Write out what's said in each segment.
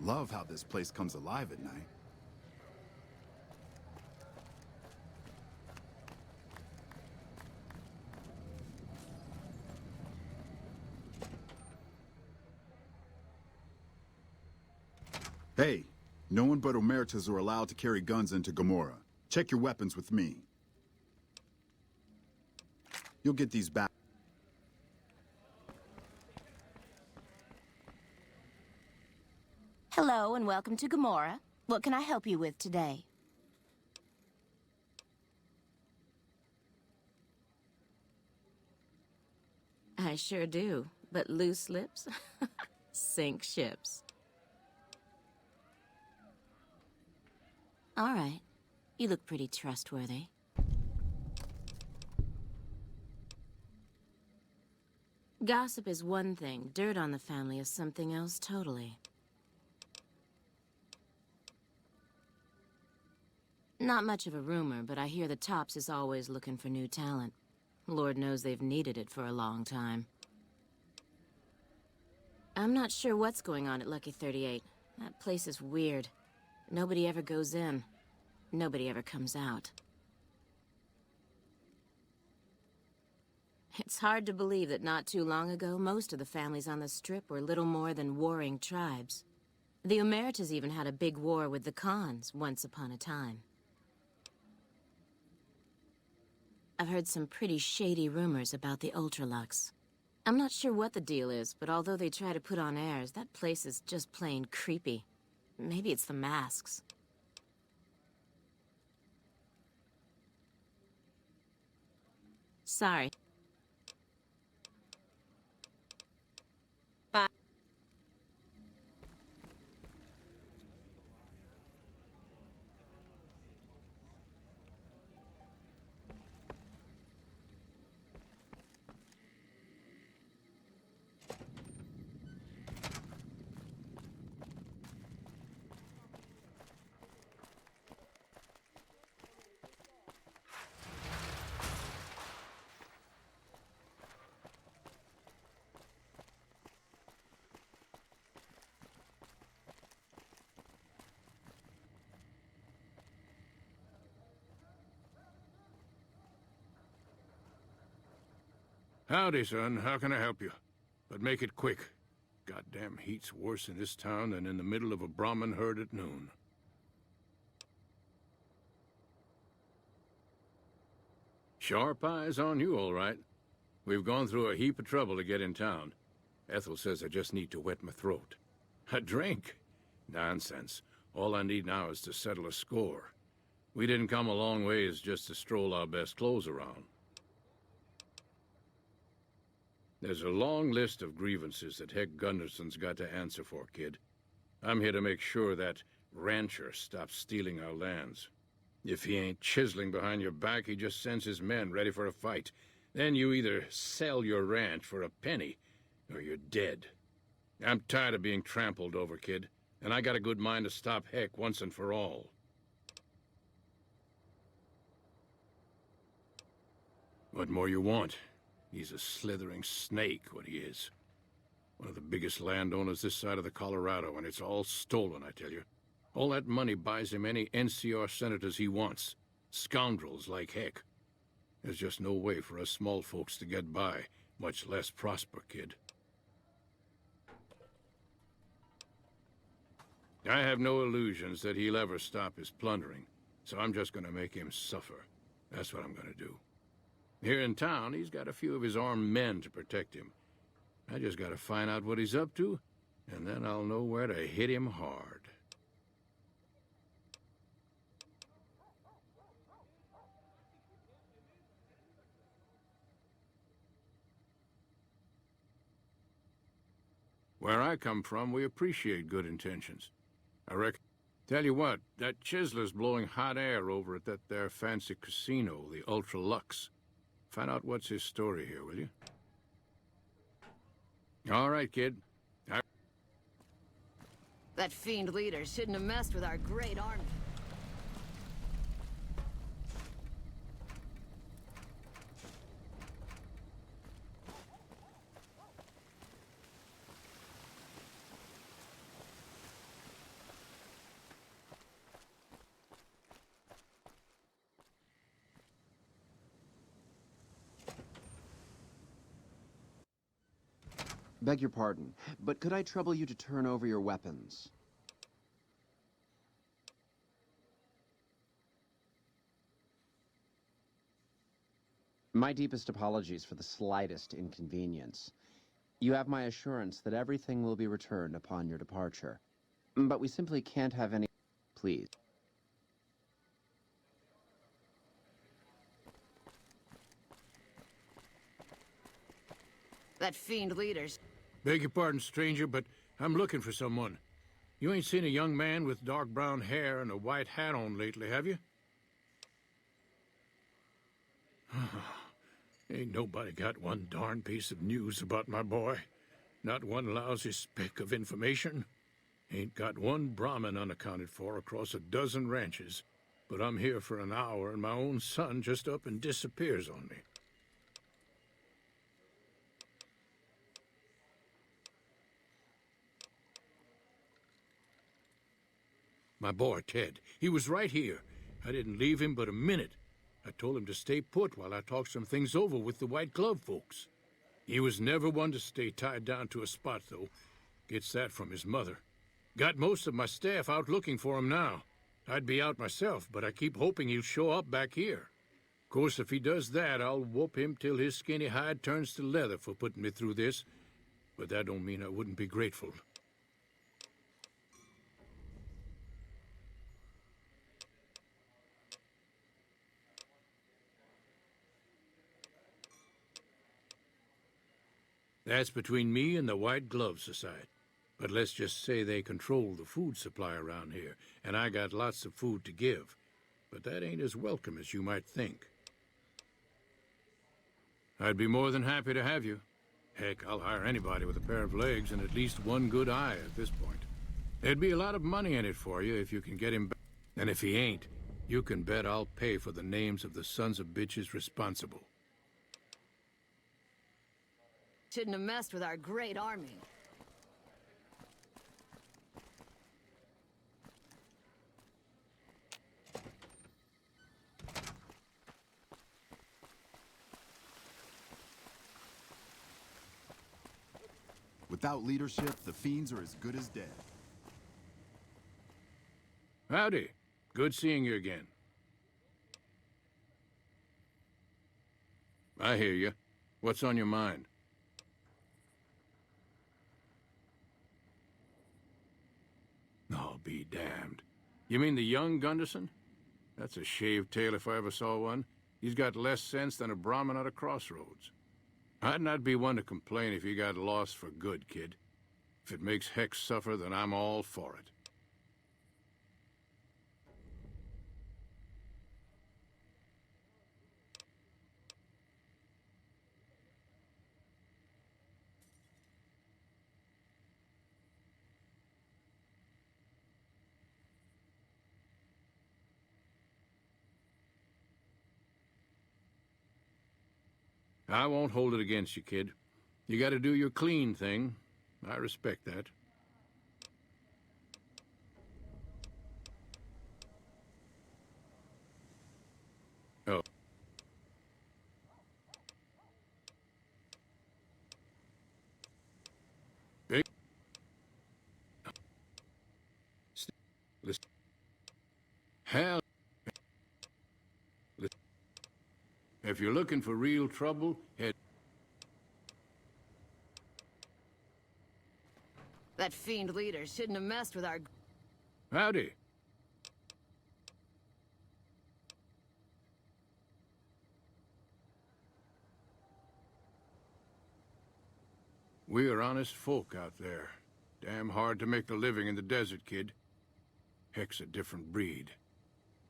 Love how this place comes alive at night. Hey, no one but Omertas are allowed to carry guns into Gomorrah. Check your weapons with me. You'll get these back. Hello and welcome to Gomorrah. What can I help you with today? I sure do, but loose lips sink ships. All right, you look pretty trustworthy. Gossip is one thing, dirt on the family is something else totally. Not much of a rumor, but I hear the Tops is always looking for new talent. Lord knows they've needed it for a long time. I'm not sure what's going on at Lucky 38. That place is weird. Nobody ever goes in. Nobody ever comes out. It's hard to believe that not too long ago, most of the families on the Strip were little more than warring tribes. The Omertas even had a big war with the Khans once upon a time. I've heard some pretty shady rumors about the Ultralux. I'm not sure what the deal is, but although they try to put on airs, that place is just plain creepy. Maybe it's the masks. Sorry. Bye. Howdy, son. How can I help you? But make it quick. Goddamn heat's worse in this town than in the middle of a Brahmin herd at noon. Sharp eyes on you, all right. We've gone through a heap of trouble to get in town. Ethel says I just need to wet my throat. A drink? Nonsense. All I need now is to settle a score. We didn't come a long ways just to stroll our best clothes around. There's a long list of grievances that Heck Gunderson's got to answer for, kid. I'm here to make sure that rancher stops stealing our lands. If he ain't chiseling behind your back, he just sends his men ready for a fight. Then you either sell your ranch for a penny, or you're dead. I'm tired of being trampled over, kid, and I got a good mind to stop Heck once and for all. What more you want? He's a slithering snake, what he is. One of the biggest landowners this side of the Colorado, and it's all stolen, I tell you. All that money buys him any NCR senators he wants. Scoundrels like Heck. There's just no way for us small folks to get by, much less prosper, kid. I have no illusions that he'll ever stop his plundering, so I'm just gonna make him suffer. That's what I'm gonna do. Here in town, he's got a few of his armed men to protect him. I just gotta find out what he's up to, and then I'll know where to hit him hard. Where I come from, we appreciate good intentions. I reckon. Tell you what, that chiseler's blowing hot air over at that there fancy casino, the Ultralux. Find out what's his story here, will you? All right, kid. That fiend leader shouldn't have messed with our great army. Beg your pardon, but could I trouble you to turn over your weapons? My deepest apologies for the slightest inconvenience. You have my assurance that everything will be returned upon your departure. But we simply can't have any... Please. That fiend leader's... Beg your pardon, stranger, but I'm looking for someone. You ain't seen a young man with dark brown hair and a white hat on lately, have you? Ain't nobody got one darn piece of news about my boy. Not one lousy speck of information. Ain't got one Brahmin unaccounted for across a dozen ranches. But I'm here for an hour and my own son just up and disappears on me. My boy, Ted, he was right here. I didn't leave him but a minute. I told him to stay put while I talked some things over with the White Glove folks. He was never one to stay tied down to a spot, though. Gets that from his mother. Got most of my staff out looking for him now. I'd be out myself, but I keep hoping he'll show up back here. Of course, if he does that, I'll whoop him till his skinny hide turns to leather for putting me through this. But that don't mean I wouldn't be grateful. That's between me and the White Glove Society. But let's just say they control the food supply around here, and I got lots of food to give. But that ain't as welcome as you might think. I'd be more than happy to have you. Heck, I'll hire anybody with a pair of legs and at least one good eye at this point. There'd be a lot of money in it for you if you can get him back. And if he ain't, you can bet I'll pay for the names of the sons of bitches responsible. Shouldn't have messed with our great army. Without leadership, the fiends are as good as dead. Howdy. Good seeing you again. I hear you. What's on your mind? Oh, be damned. You mean the young Gunderson? That's a shaved tail if I ever saw one. He's got less sense than a Brahmin at a crossroads. I'd not be one to complain if he got lost for good, kid. If it makes Hex suffer, then I'm all for it. I won't hold it against you, kid. You gotta do your clean thing. I respect that. Oh. Hey. Listen. Hell. Listen. If you're looking for real trouble, head. That fiend leader shouldn't have messed with our... Howdy. We're honest folk out there. Damn hard to make a living in the desert, kid. Heck's a different breed.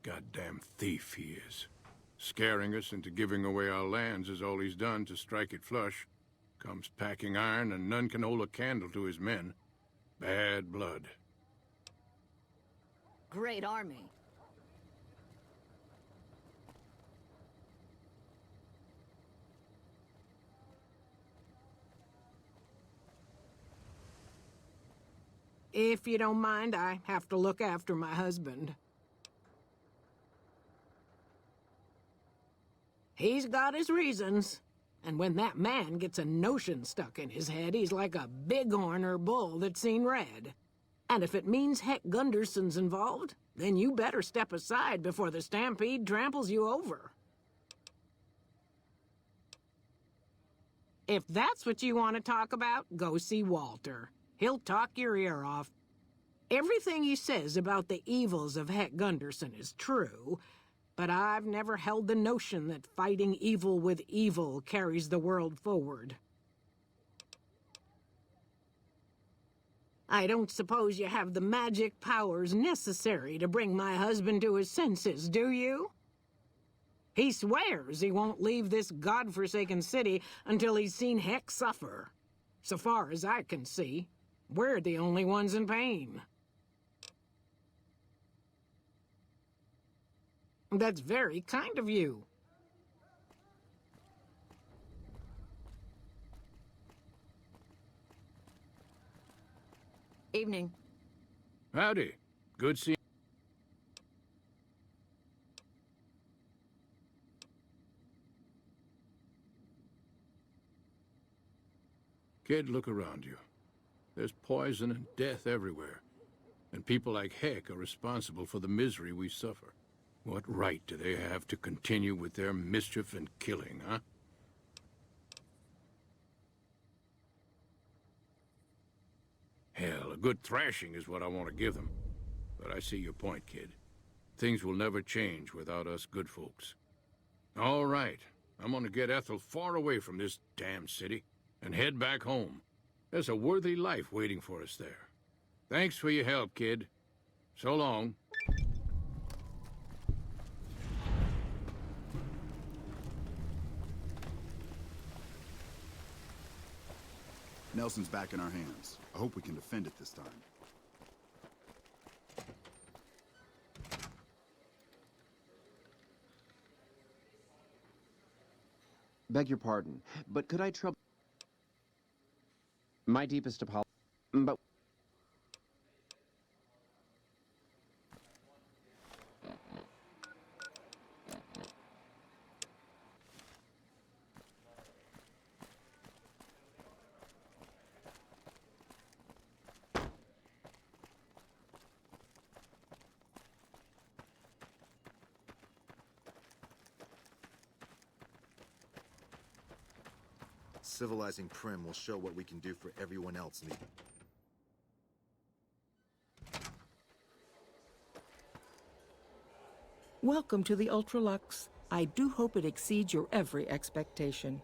Goddamn thief he is. Scaring us into giving away our lands is all he's done to strike it flush. Comes packing iron and none can hold a candle to his men. Bad blood. Great army. If you don't mind, I have to look after my husband. He's got his reasons, And when that man gets a notion stuck in his head, he's like a bighorn or bull that's seen red. And if it means Heck Gunderson's involved, then you better step aside before the stampede tramples you over. If that's what you want to talk about, go see Walter. He'll talk your ear off. Everything he says about the evils of Heck Gunderson is true, but I've never held the notion that fighting evil with evil carries the world forward. I don't suppose you have the magic powers necessary to bring my husband to his senses, do you? He swears he won't leave this godforsaken city until he's seen Heck suffer. So far as I can see, we're the only ones in pain. That's very kind of you. Evening. Howdy. Good seeing. Kid, look around you. There's poison and death everywhere. And people like Heck are responsible for the misery we suffer. What right do they have to continue with their mischief and killing, huh? Hell, a good thrashing is what I want to give them. But I see your point, kid. Things will never change without us good folks. All right. I'm gonna get Ethel far away from this damn city and head back home. There's a worthy life waiting for us there. Thanks for your help, kid. So long. Nelson's back in our hands. I hope we can defend it this time. Beg your pardon, but could I trouble... My deepest apologies, but... Civilizing Prim will show what we can do for everyone else in the... Welcome to the Ultralux. I do hope it exceeds your every expectation.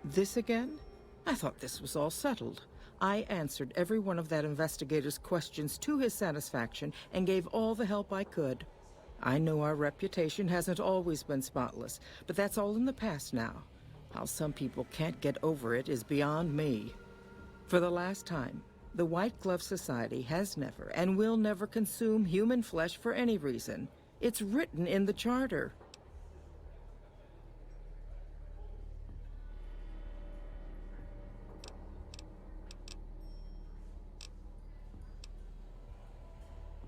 This again? I thought this was all settled. I answered every one of that investigator's questions to his satisfaction and gave all the help I could. I know our reputation hasn't always been spotless, but that's all in the past now. How some people can't get over it is beyond me. For the last time, the White Glove Society has never and will never consume human flesh for any reason. It's written in the charter.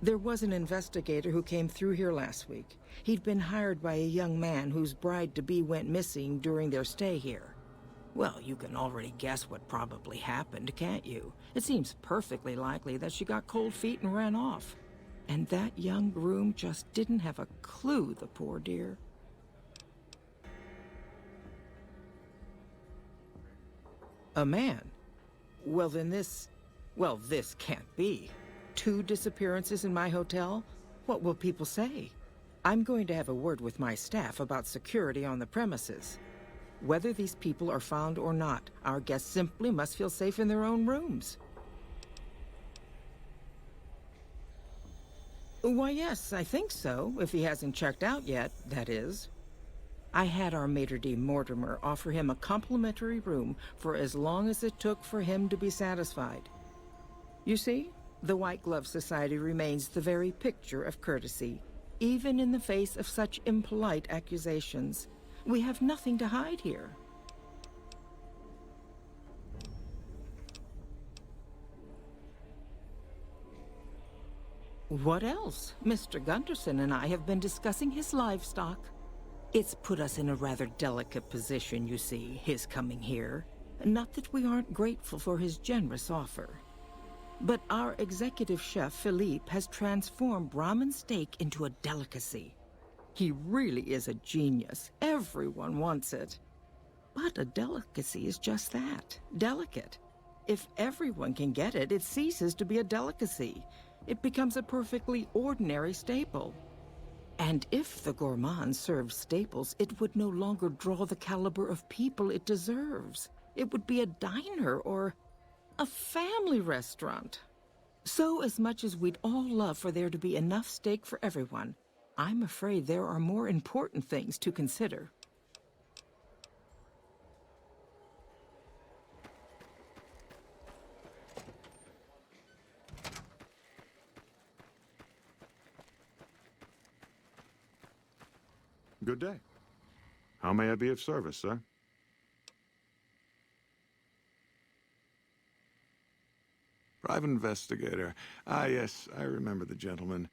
There was an investigator who came through here last week. He'd been hired by a young man whose bride-to-be went missing during their stay here. Well, you can already guess what probably happened, can't you? It seems perfectly likely that she got cold feet and ran off. And that young groom just didn't have a clue, the poor dear. A man? Well, then this can't be. 2 disappearances in my hotel? What will people say? I'm going to have a word with my staff about security on the premises. Whether these people are found or not, our guests simply must feel safe in their own rooms. Why, yes, I think so, if he hasn't checked out yet, that is. I had our maitre d' Mortimer offer him a complimentary room for as long as it took for him to be satisfied. You see? The White Glove Society remains the very picture of courtesy, even in the face of such impolite accusations. We have nothing to hide here. What else? Mr. Gunderson and I have been discussing his livestock. It's put us in a rather delicate position, you see, his coming here. Not that we aren't grateful for his generous offer. But our executive chef, Philippe, has transformed Brahmin steak into a delicacy. He really is a genius. Everyone wants it. But a delicacy is just that, delicate. If everyone can get it, it ceases to be a delicacy. It becomes a perfectly ordinary staple. And if the gourmand served staples, it would no longer draw the caliber of people it deserves. It would be a diner or a family restaurant. So as much as we'd all love for there to be enough steak for everyone, I'm afraid there are more important things to consider. Good day. How may I be of service, sir? Private investigator. Ah, yes, I remember the gentleman.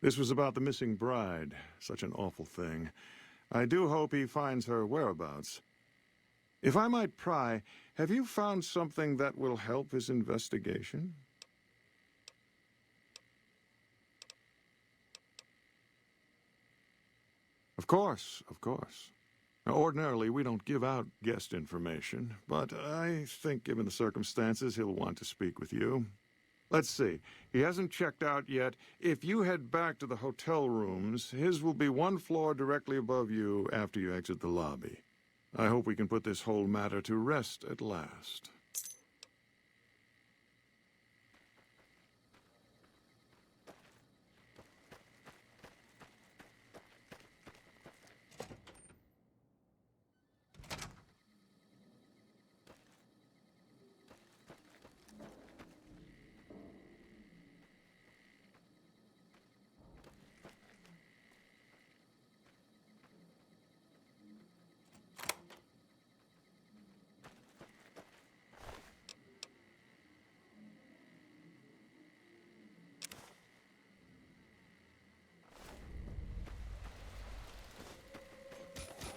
This was about the missing bride. Such an awful thing. I do hope he finds her whereabouts. If I might pry, have you found something that will help his investigation? Of course, of course. Now, ordinarily, we don't give out guest information, but I think given the circumstances, he'll want to speak with you. Let's see. He hasn't checked out yet. If you head back to the hotel rooms, his will be one floor directly above you after you exit the lobby. I hope we can put this whole matter to rest at last.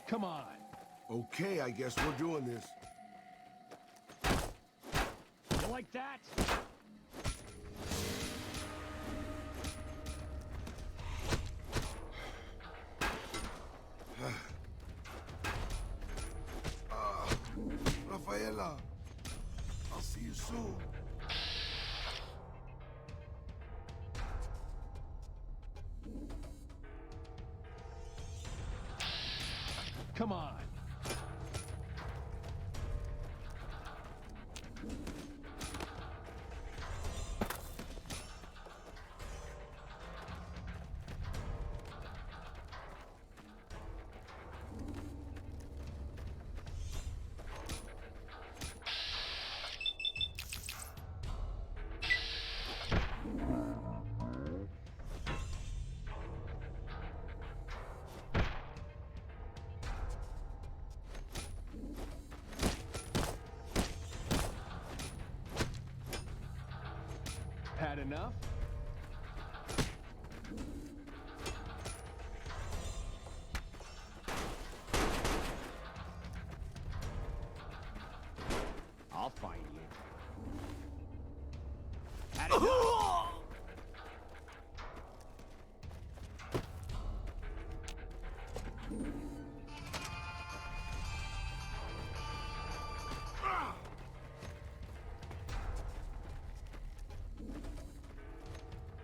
Come on. Okay, I guess we're doing this. You like that? Rafaela, I'll see you soon. Come on. Had enough? I'll find you. Had enough?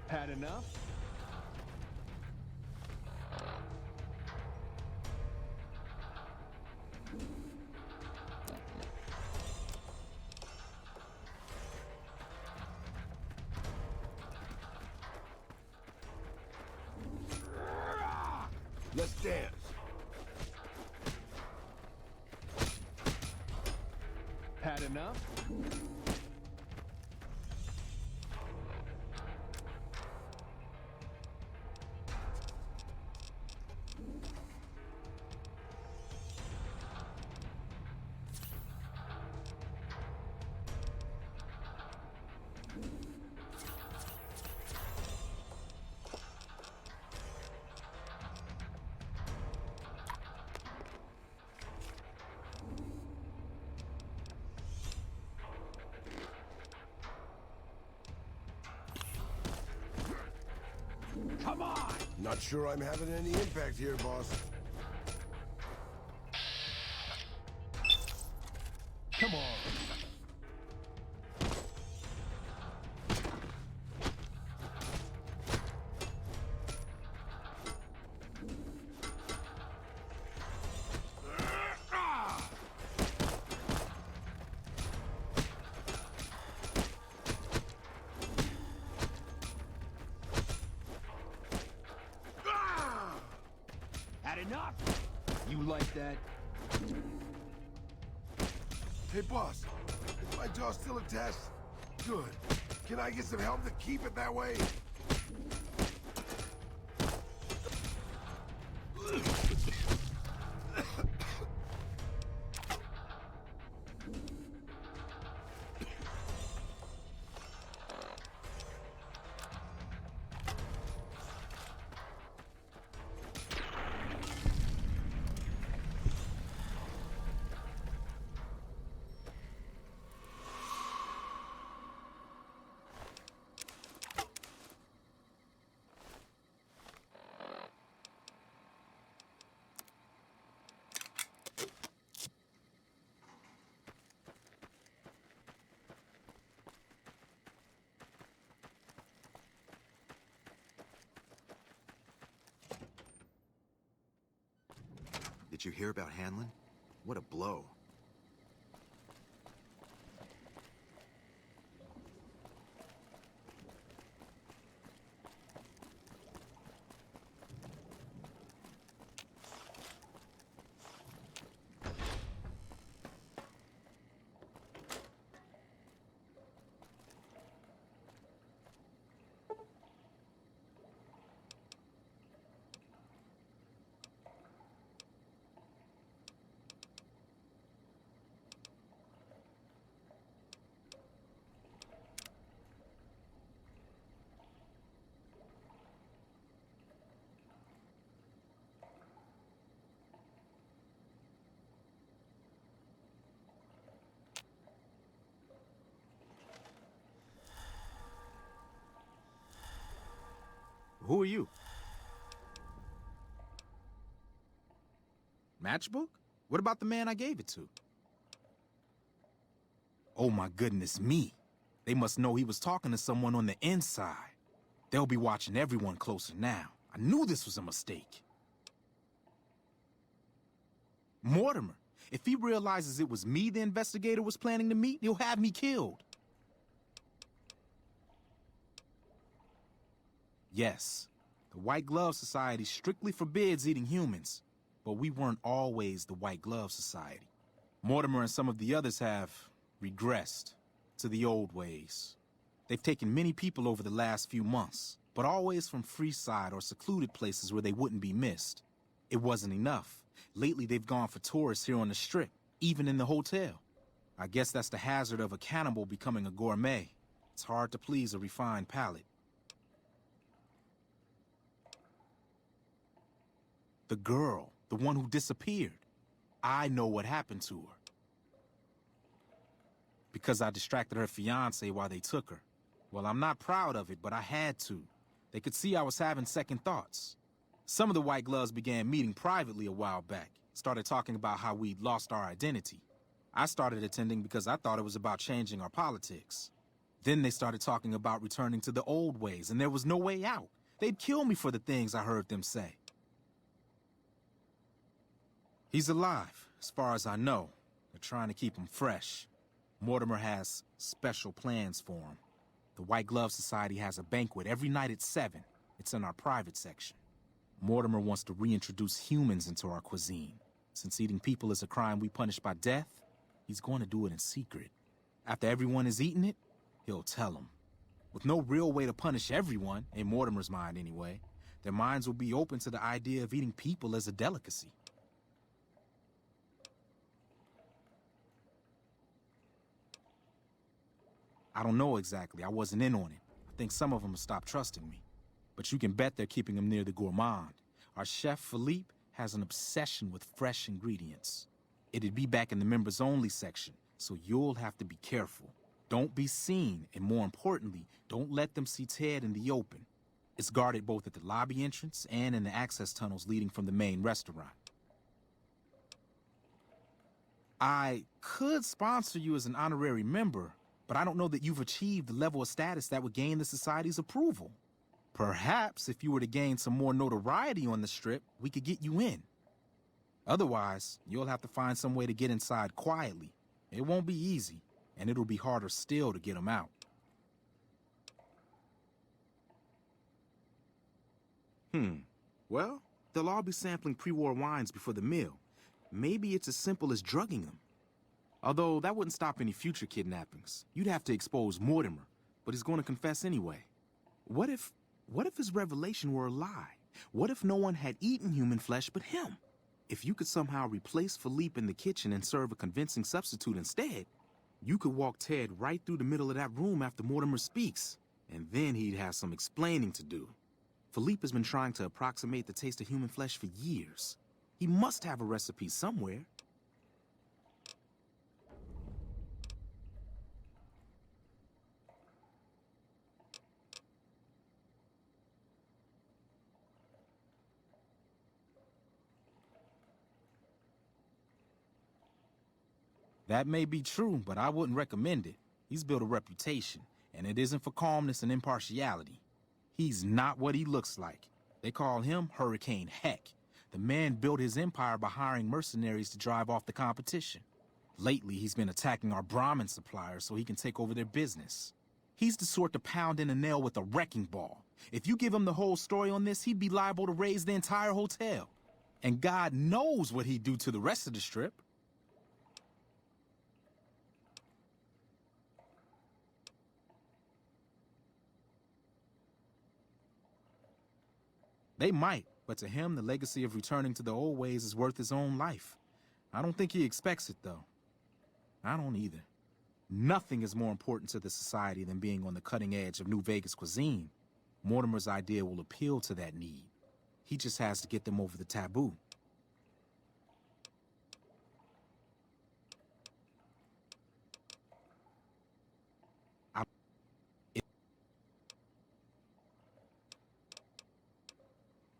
Had enough? Let's dance. Had enough? Not sure I'm having any impact here, boss. Come on. Had enough? You like that? Hey, boss. Is my jaw still attached? Good. Can I get some help to keep it that way? Did you hear about Hanlon? What a blow. Who are you? Matchbook? What about the man I gave it to? Oh my goodness me. They must know he was talking to someone on the inside. They'll be watching everyone closer now. I knew this was a mistake. Mortimer, if he realizes it was me the investigator was planning to meet, he'll have me killed. Yes, the White Glove Society strictly forbids eating humans, but we weren't always the White Glove Society. Mortimer and some of the others have regressed to the old ways. They've taken many people over the last few months, but always from Freeside or secluded places where they wouldn't be missed. It wasn't enough. Lately, they've gone for tourists here on the Strip, even in the hotel. I guess that's the hazard of a cannibal becoming a gourmet. It's hard to please a refined palate. The girl, the one who disappeared. I know what happened to her. Because I distracted her fiancé while they took her. Well, I'm not proud of it, but I had to. They could see I was having second thoughts. Some of the White Gloves began meeting privately a while back, started talking about how we'd lost our identity. I started attending because I thought it was about changing our politics. Then they started talking about returning to the old ways, and there was no way out. They'd kill me for the things I heard them say. He's alive, as far as I know. They're trying to keep him fresh. Mortimer has special plans for him. The White Glove Society has a banquet every night at 7. It's in our private section. Mortimer wants to reintroduce humans into our cuisine. Since eating people is a crime we punish by death, he's going to do it in secret. After everyone has eaten it, he'll tell them. With no real way to punish everyone, in Mortimer's mind anyway, their minds will be open to the idea of eating people as a delicacy. I don't know exactly. I wasn't in on it. I think some of them have stopped trusting me. But you can bet they're keeping him near the gourmand. Our chef, Philippe, has an obsession with fresh ingredients. It'd be back in the members-only section, so you'll have to be careful. Don't be seen, and more importantly, don't let them see Ted in the open. It's guarded both at the lobby entrance and in the access tunnels leading from the main restaurant. I could sponsor you as an honorary member, but I don't know that you've achieved the level of status that would gain the Society's approval. Perhaps if you were to gain some more notoriety on the Strip, we could get you in. Otherwise, you'll have to find some way to get inside quietly. It won't be easy, and it'll be harder still to get them out. Well, they'll all be sampling pre-war wines before the meal. Maybe it's as simple as drugging them. Although that wouldn't stop any future kidnappings. You'd have to expose Mortimer, but he's going to confess anyway. What if his revelation were a lie? What if no one had eaten human flesh but him? If you could somehow replace Philippe in the kitchen and serve a convincing substitute instead, you could walk Ted right through the middle of that room after Mortimer speaks, and then he'd have some explaining to do. Philippe has been trying to approximate the taste of human flesh for years. He must have a recipe somewhere. That may be true, but I wouldn't recommend it. He's built a reputation, and it isn't for calmness and impartiality. He's not what he looks like. They call him Hurricane Heck. The man built his empire by hiring mercenaries to drive off the competition. Lately, he's been attacking our Brahmin suppliers so he can take over their business. He's the sort to pound in a nail with a wrecking ball. If you give him the whole story on this, he'd be liable to raise the entire hotel. And God knows what he'd do to the rest of the Strip. They might, but to him, the legacy of returning to the old ways is worth his own life. I don't think he expects it, though. I don't either. Nothing is more important to the Society than being on the cutting edge of New Vegas cuisine. Mortimer's idea will appeal to that need. He just has to get them over the taboo.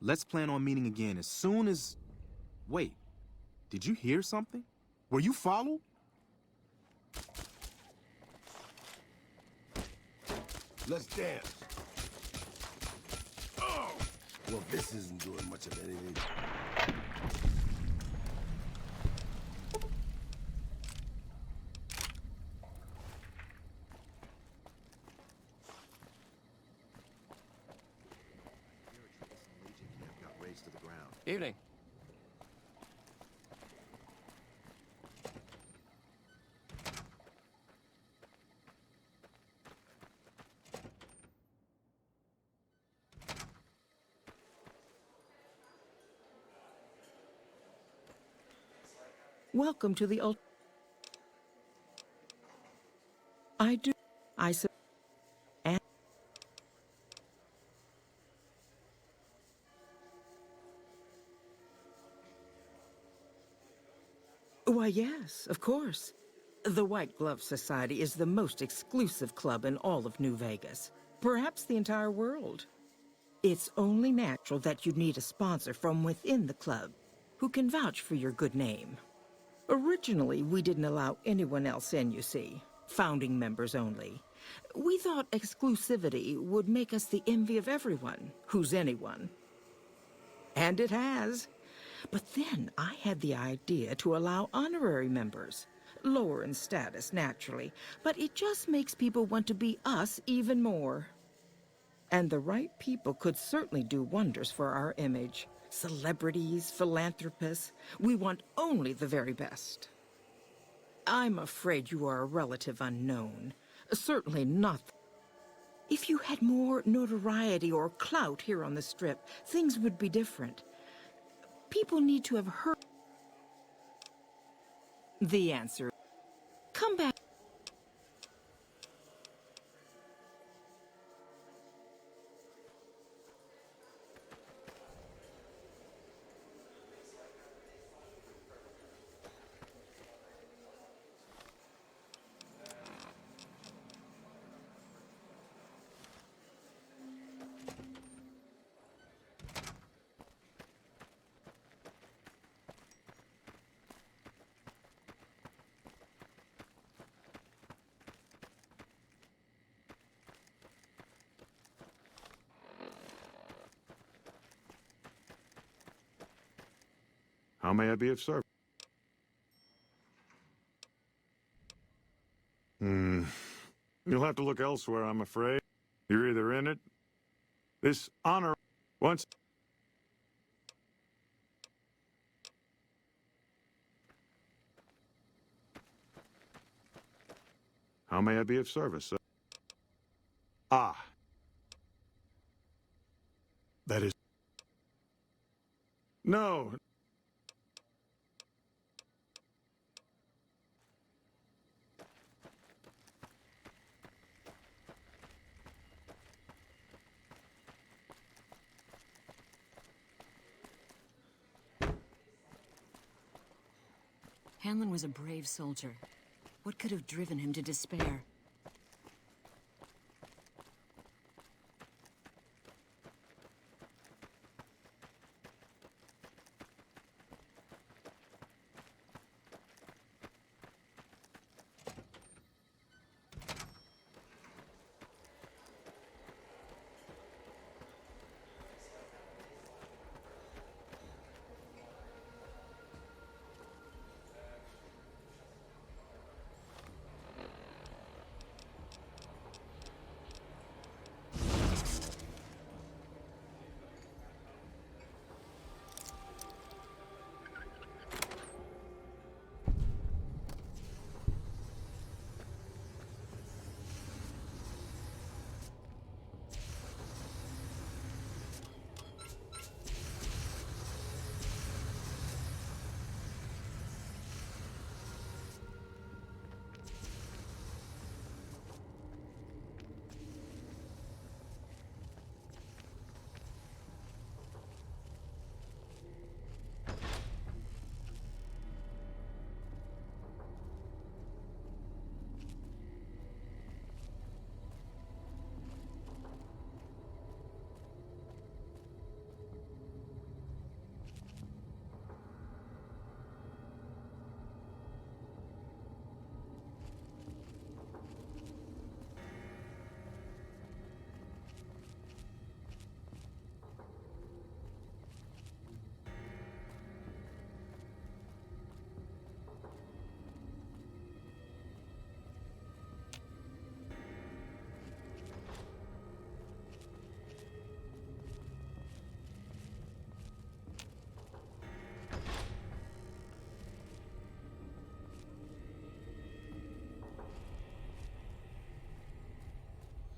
Let's plan on meeting again as soon as... Wait, did you hear something? Were you followed? Let's dance. Oh! Well, this isn't doing much of anything. Evening. Welcome to the I said, and why, yes, of course. The White Glove Society is the most exclusive club in all of New Vegas, perhaps the entire world. It's only natural that you'd need a sponsor from within the club who can vouch for your good name. Originally, we didn't allow anyone else in, you see. Founding members only. We thought exclusivity would make us the envy of everyone who's anyone. And it has. But then I had the idea to allow honorary members. Lower in status, naturally, but it just makes people want to be us even more. And the right people could certainly do wonders for our image. Celebrities, philanthropists, we want only the very best. I'm afraid you are a relative unknown. Certainly not. If you had more notoriety or clout here on the Strip, things would be different. People need to have heard. The answer. Come back. How may I be of service? You'll have to look elsewhere, I'm afraid. You're either in it. This honor once. How may I be of service, sir? Ah. That is... No. Hanlon was a brave soldier. What could have driven him to despair?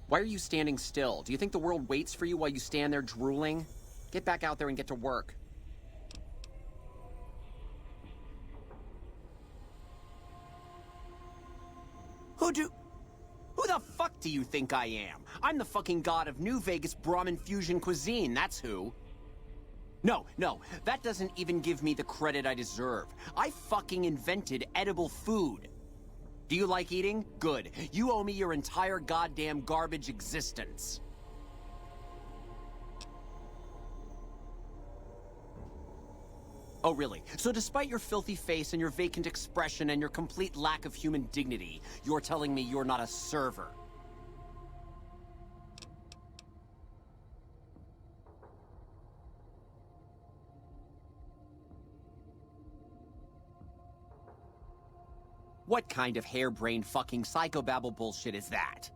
Why are you standing still? Do you think the world waits for you while you stand there drooling? Get back out there and get to work. Who the fuck do you think I am? I'm the fucking god of New Vegas Brahmin fusion cuisine, that's who. No, that doesn't even give me the credit I deserve. I fucking invented edible food. Do you like eating? Good. You owe me your entire goddamn garbage existence. Oh, really? So despite your filthy face and your vacant expression and your complete lack of human dignity, you're telling me you're not a server? What kind of harebrained fucking psychobabble bullshit is that?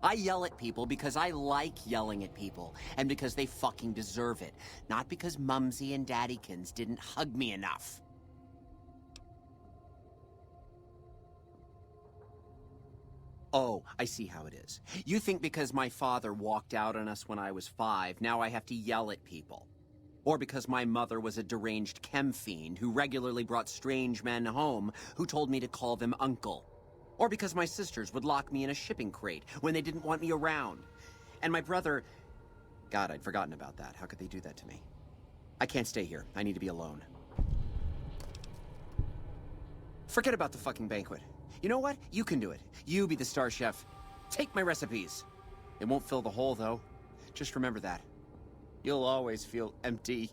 I yell at people because I like yelling at people, and because they fucking deserve it, not because Mumsy and Daddykins didn't hug me enough. Oh, I see how it is. You think because my father walked out on us when I was 5, now I have to yell at people. Or because my mother was a deranged chem fiend who regularly brought strange men home who told me to call them uncle. Or because my sisters would lock me in a shipping crate when they didn't want me around. And my brother... God, I'd forgotten about that. How could they do that to me? I can't stay here. I need to be alone. Forget about the fucking banquet. You know what? You can do it. You be the star chef. Take my recipes. It won't fill the hole, though. Just remember that. You'll always feel empty.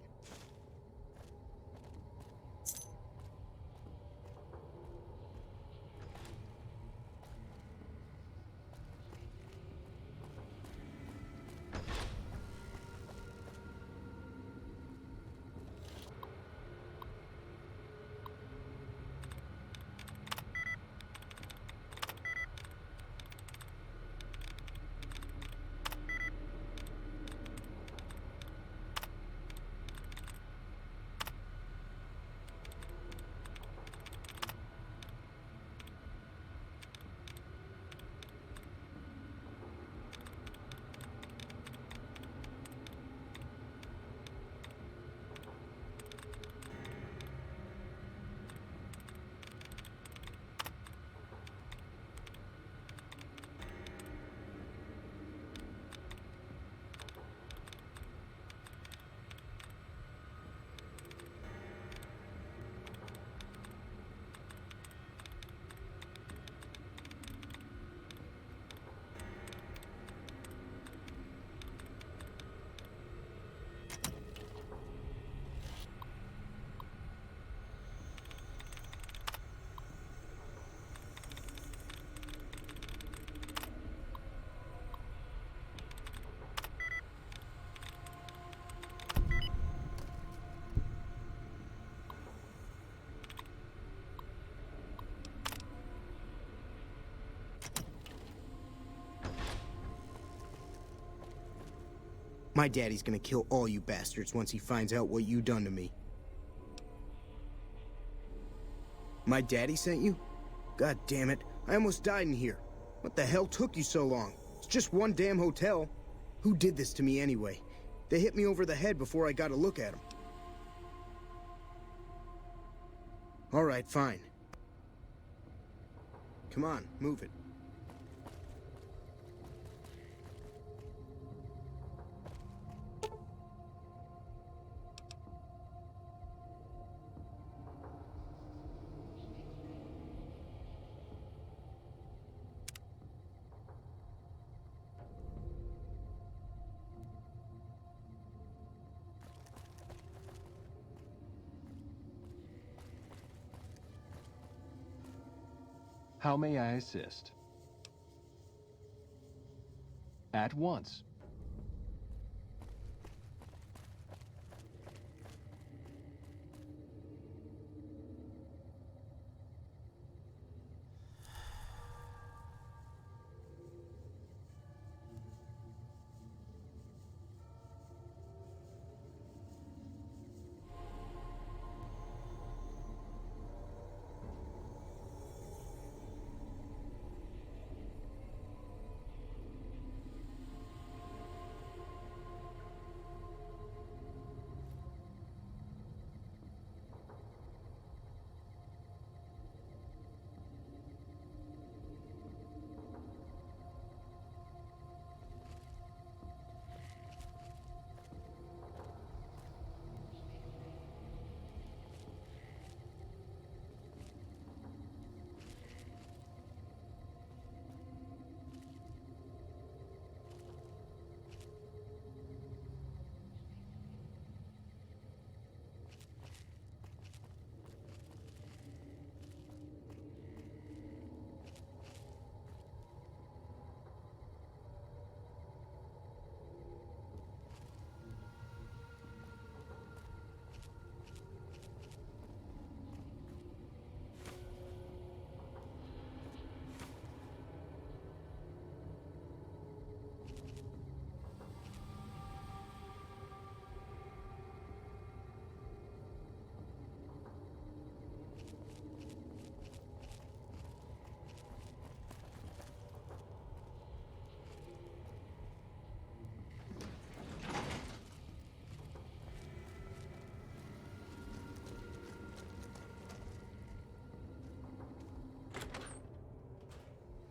My daddy's gonna kill all you bastards once he finds out what you done to me. My daddy sent you? God damn it, I almost died in here. What the hell took you so long? It's just one damn hotel. Who did this to me anyway? They hit me over the head before I got a look at them. All right, fine. Come on, move it. How may I assist? At once.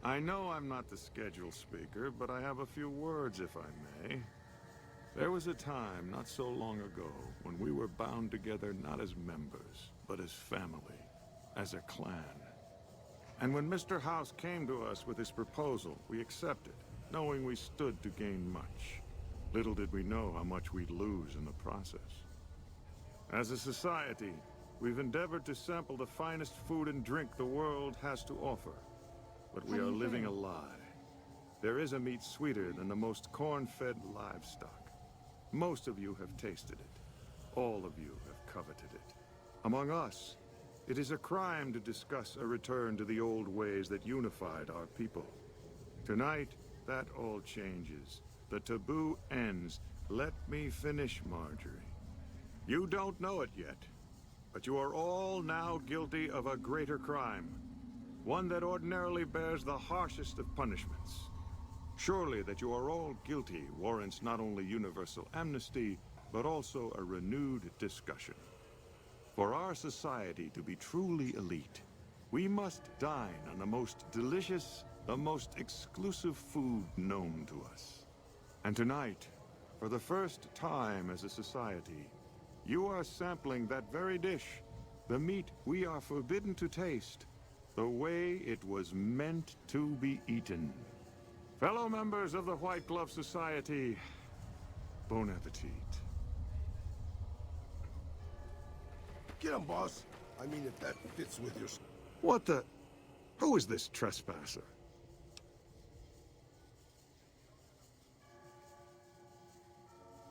I know I'm not the scheduled speaker, but I have a few words, if I may. There was a time, not so long ago, when we were bound together not as members, but as family, as a clan. And when Mr. House came to us with his proposal, we accepted, knowing we stood to gain much. Little did we know how much we'd lose in the process. As a society, we've endeavored to sample the finest food and drink the world has to offer. But we are living a lie. There is a meat sweeter than the most corn-fed livestock. Most of you have tasted it. All of you have coveted it. Among us, it is a crime to discuss a return to the old ways that unified our people. Tonight, that all changes. The taboo ends. Let me finish, Marjorie. You don't know it yet, but you are all now guilty of a greater crime. One that ordinarily bears the harshest of punishments. Surely that you are all guilty warrants not only universal amnesty, but also a renewed discussion. For our society to be truly elite, we must dine on the most delicious, the most exclusive food known to us. And tonight, for the first time as a society, you are sampling that very dish, the meat we are forbidden to taste, the way it was meant to be eaten. Fellow members of the White Glove Society, bon appetit. Get him, boss. I mean, if that fits with your... What the... Who is this trespasser?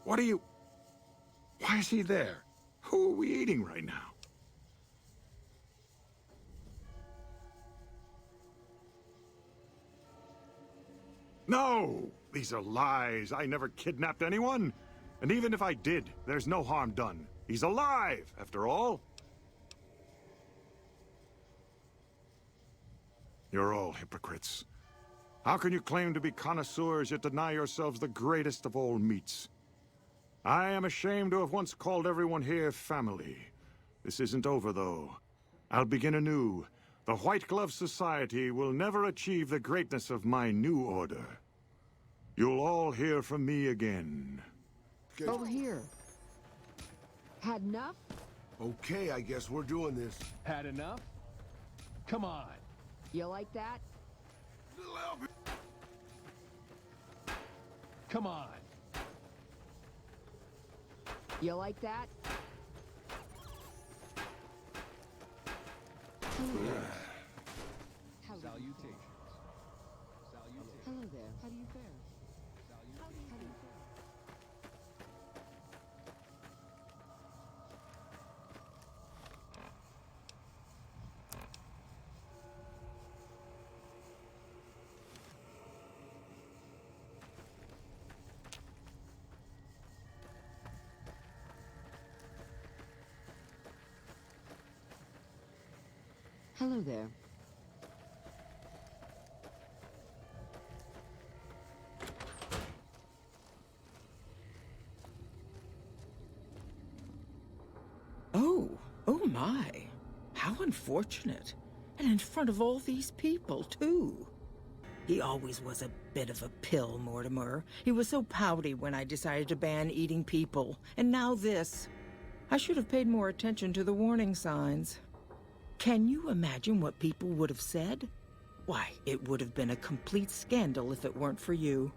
What are you... Why is he there? Who are we eating right now? No! These are lies. I never kidnapped anyone. And even if I did, there's no harm done. He's alive, after all. You're all hypocrites. How can you claim to be connoisseurs yet deny yourselves the greatest of all meats? I am ashamed to have once called everyone here family. This isn't over, though. I'll begin anew. The White Glove Society will never achieve the greatness of my new order. You'll all hear from me again. Over here. Had enough? Okay, I guess we're doing this. Had enough? Come on. You like that? Come on. You like that? Salutations. Hello there. How do you fare? Hello there. Oh my. How unfortunate. And in front of all these people, too. He always was a bit of a pill, Mortimer. He was so pouty when I decided to ban eating people. And now this. I should have paid more attention to the warning signs. Can you imagine what people would have said? Why, it would have been a complete scandal if it weren't for you.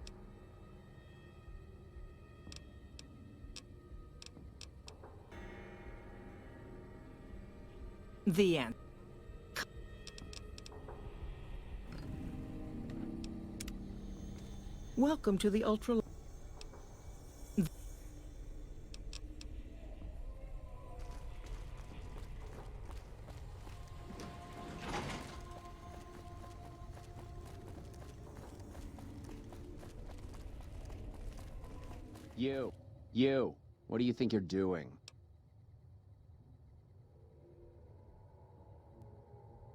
The end. Welcome to the Ultra... You. What do you think you're doing?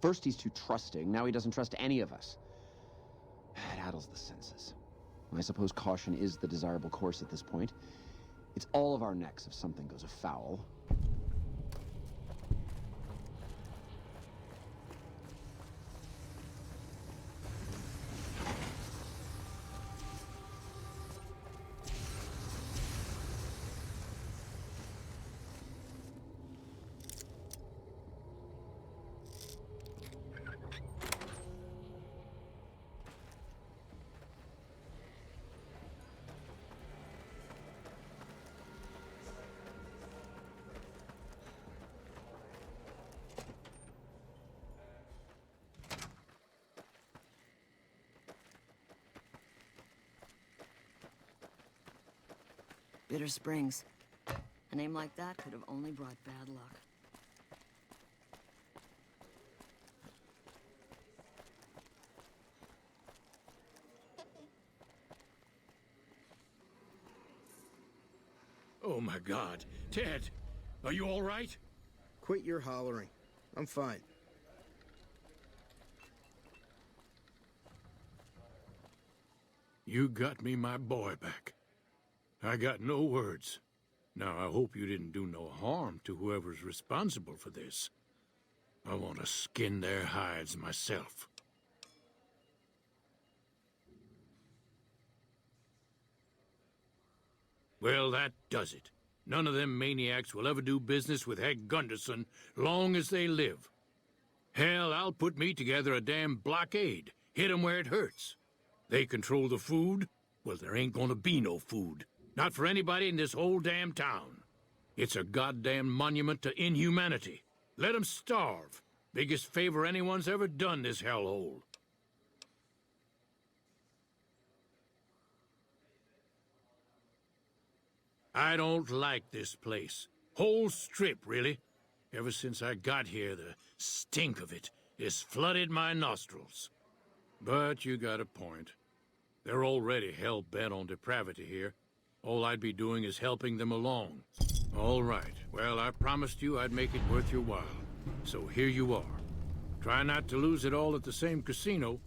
First he's too trusting, now he doesn't trust any of us. It addles the senses. I suppose caution is the desirable course at this point. It's all of our necks if something goes afoul. Bitter Springs. A name like that could have only brought bad luck. Oh my God. Ted, are you all right? Quit your hollering. I'm fine. You got me my boy back. I got no words. Now, I hope you didn't do no harm to whoever's responsible for this. I want to skin their hides myself. Well, that does it. None of them maniacs will ever do business with Heg Gunderson long as they live. Hell, I'll put me together a damn blockade. Hit 'em where it hurts. They control the food? Well, there ain't gonna be no food. Not for anybody in this whole damn town. It's a goddamn monument to inhumanity. Let 'em starve. Biggest favor anyone's ever done this hellhole. I don't like this place. Whole strip, really. Ever since I got here, the stink of it has flooded my nostrils. But you got a point. They're already hell-bent on depravity here. All I'd be doing is helping them along. All right. Well, I promised you I'd make it worth your while. So here you are. Try not to lose it all at the same casino,